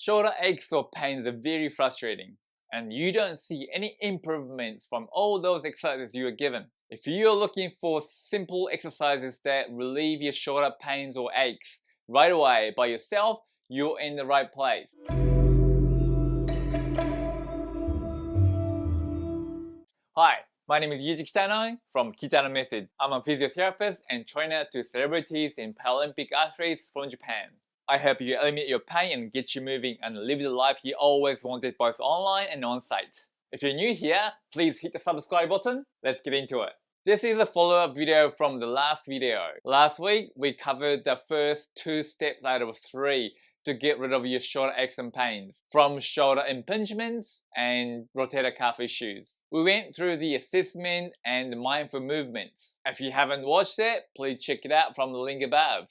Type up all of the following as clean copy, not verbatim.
Shoulder aches or pains are very frustrating, and you don't see any improvements from all those exercises you are given. If you're looking for simple exercises that relieve your shoulder pains or aches right away by yourself, you're in the right place. Hi, my name is Kitano from Kitano Method. I'm a physiotherapist and trainer to celebrities and Paralympic athletes from Japan. I help you eliminate your pain and get you moving and live the life you always wanted, both online and on-site. If you're new here, please hit the subscribe button. Let's get into it. This is a follow-up video from the last video. Last week, we covered the first 2 steps out of 3 to get rid of your shoulder aches and pains, from shoulder impingements and rotator cuff issues. We went through the assessment and the mindful movements. If you haven't watched it, please check it out from the link above.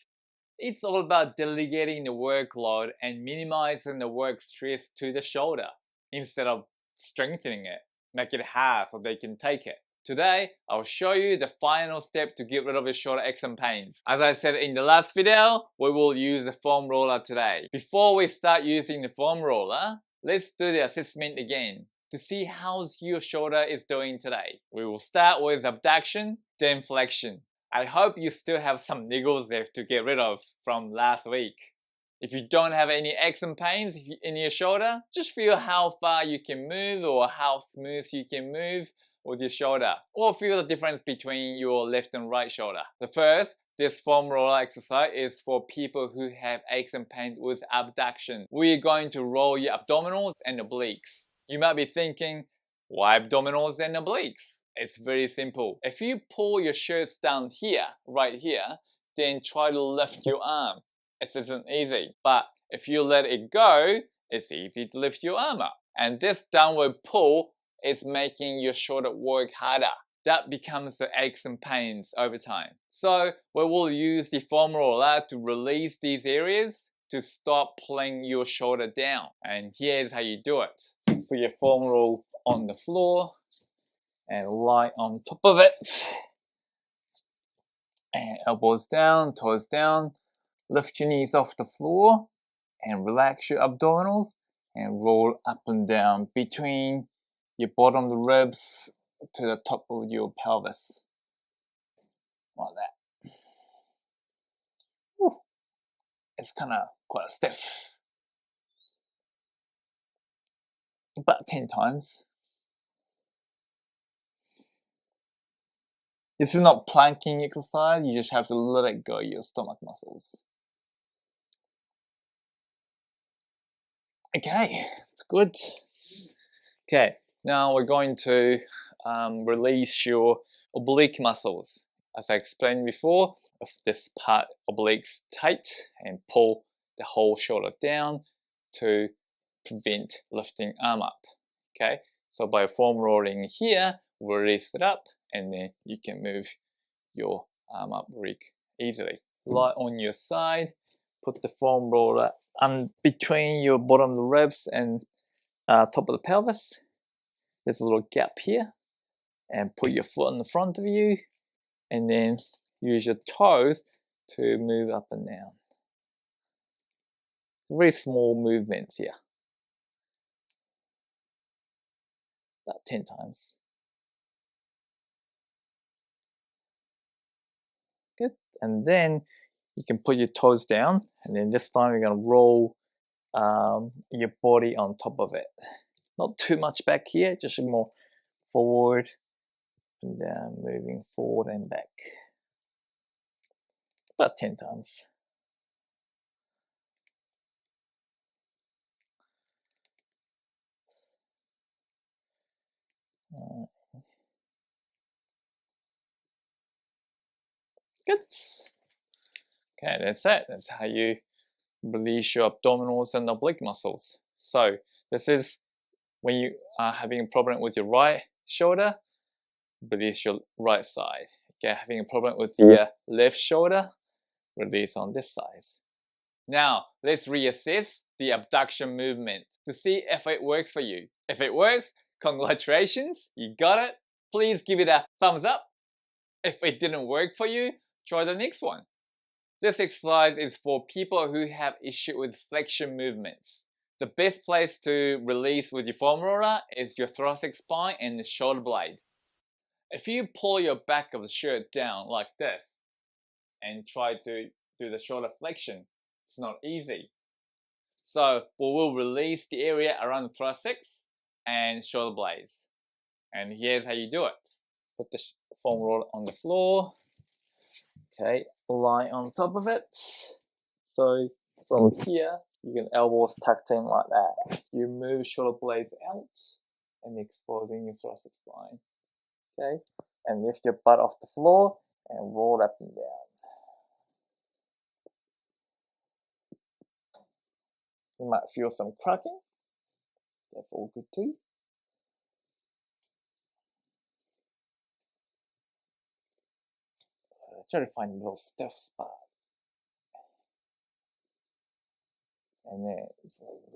It's all about delegating the workload and minimizing the work stress to the shoulder instead of strengthening it. Make it hard so they can take it. Today, I'll show you the final step to get rid of your shoulder aches and pains. As I said in the last video, we will use the foam roller today. Before we start using the foam roller, let's do the assessment again to see how your shoulder is doing today. We will start with abduction, then flexion. I hope you still have some niggles left to get rid of from last week. If you don't have any aches and pains in your shoulder, just feel how far you can move or how smooth you can move with your shoulder, or feel the difference between your left and right shoulder. The first, this foam roller exercise is for people who have aches and pains with abduction. We're going to roll your abdominals and obliques. You might be thinking, why abdominals and obliques? It's very simple. If you pull your shirts down here, right here, then try to lift your arm. It isn't easy, but if you let it go, it's easy to lift your arm up. And this downward pull is making your shoulder work harder. That becomes the aches and pains over time. So we will use the foam roller to release these areas to stop pulling your shoulder down. And here's how you do it. Put your foam roll on the floor and lie on top of it. And elbows down, toes down. Lift your knees off the floor and relax your abdominals and roll up and down between your bottom of the ribs to the top of your pelvis. Like that. Whew. It's kind of quite stiff. About 10 times. This is not planking exercise, you just have to let it go, your stomach muscles. Okay, it's good. Okay, now we're going to release your oblique muscles. As I explained before, if this part obliques tight and pull the whole shoulder down to prevent lifting arm up. Okay, so by foam rolling here, release it up and then you can move your arm up very easily. Lie on your side, put the foam roller between your bottom of the ribs and top of the pelvis. There's a little gap here, and put your foot in the front of you and then use your toes to move up and down. Very small movements here. About 10 times. Good. And then you can put your toes down, and then this time you're going to roll your body on top of it. Not too much back here, just more forward and down, moving forward and back. About 10 times. Good. Okay, that's it. That's how you release your abdominals and oblique muscles. So this is when you are having a problem with your right shoulder, release your right side. Okay, having a problem with your left shoulder, release on this side. Now, let's reassess the abduction movement to see if it works for you. If it works, congratulations, you got it. Please give it a thumbs up. If it didn't work for you, try the next one. This exercise is for people who have issue with flexion movements. The best place to release with your foam roller is your thoracic spine and the shoulder blade. If you pull your back of the shirt down like this and try to do the shoulder flexion, it's not easy. So we will release the area around the thoracics and shoulder blades. And here's how you do it. Put the foam roller on the floor. Okay, lie on top of it. So from here, you can elbows tucked in like that. You move shoulder blades out and exposing your thoracic spine. Okay, and lift your butt off the floor and roll up and down. You might feel some cracking. That's all good too. Try to find a little stiff spot. And then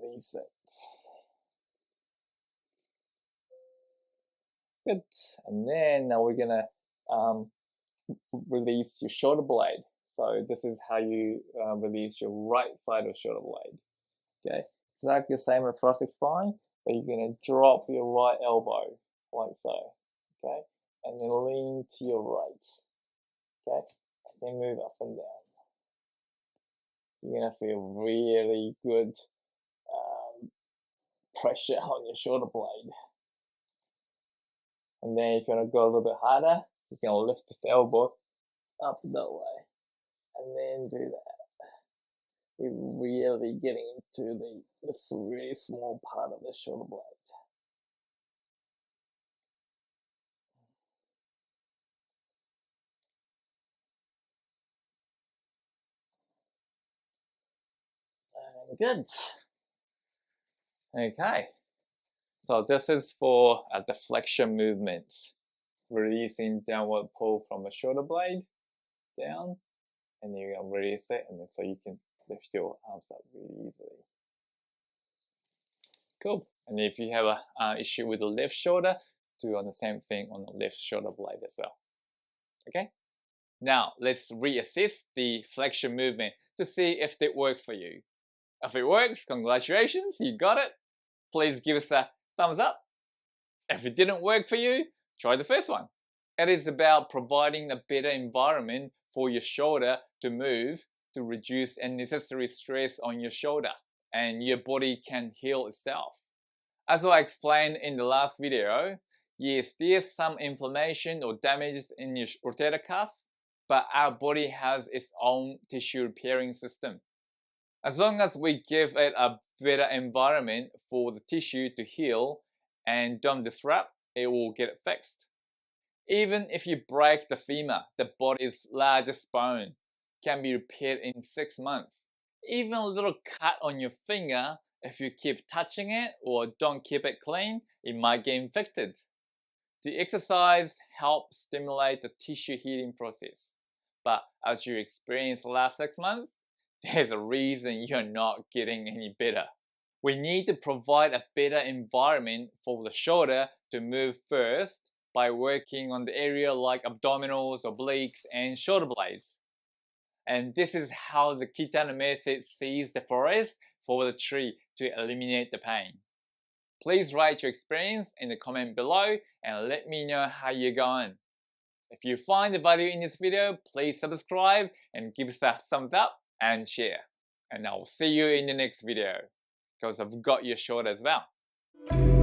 release it. Good. And then now we're gonna release your shoulder blade. So this is how you release your right side of shoulder blade. Okay. Exactly the same with thoracic spine, but you're gonna drop your right elbow like so. Okay. And then lean to your right. Okay. And then move up and down. You're gonna feel really good pressure on your shoulder blade. And then if you want to go a little bit harder, you can lift this elbow up that way. And then do that. You're really getting into this really small part of the shoulder blade. Good. Okay. So this is for the flexion movements. Releasing downward pull from the shoulder blade down. And you're going to release it. And then so you can lift your arms up really easily. Cool. And if you have an issue with the left shoulder, do on the same thing on the left shoulder blade as well. Okay? Now, let's reassess the flexion movement to see if it works for you. If it works, congratulations, you got it. Please give us a thumbs up. If it didn't work for you, try the first one. It is about providing a better environment for your shoulder to move to reduce unnecessary stress on your shoulder, and your body can heal itself. As I explained in the last video, yes, there's some inflammation or damage in your rotator cuff, but our body has its own tissue repairing system. As long as we give it a better environment for the tissue to heal and don't disrupt, it will get fixed. Even if you break the femur, the body's largest bone, can be repaired in 6 months. Even a little cut on your finger, if you keep touching it or don't keep it clean, it might get infected. The exercise helps stimulate the tissue healing process. But as you experienced the last 6 months, there's a reason you're not getting any better. We need to provide a better environment for the shoulder to move first by working on the area like abdominals, obliques, and shoulder blades. And this is how the Kitano method sees the forest for the tree to eliminate the pain. Please write your experience in the comment below and let me know how you're going. If you find the value in this video, please subscribe and give us a thumbs up and share. And I'll see you in the next video because I've got your shoulder as well.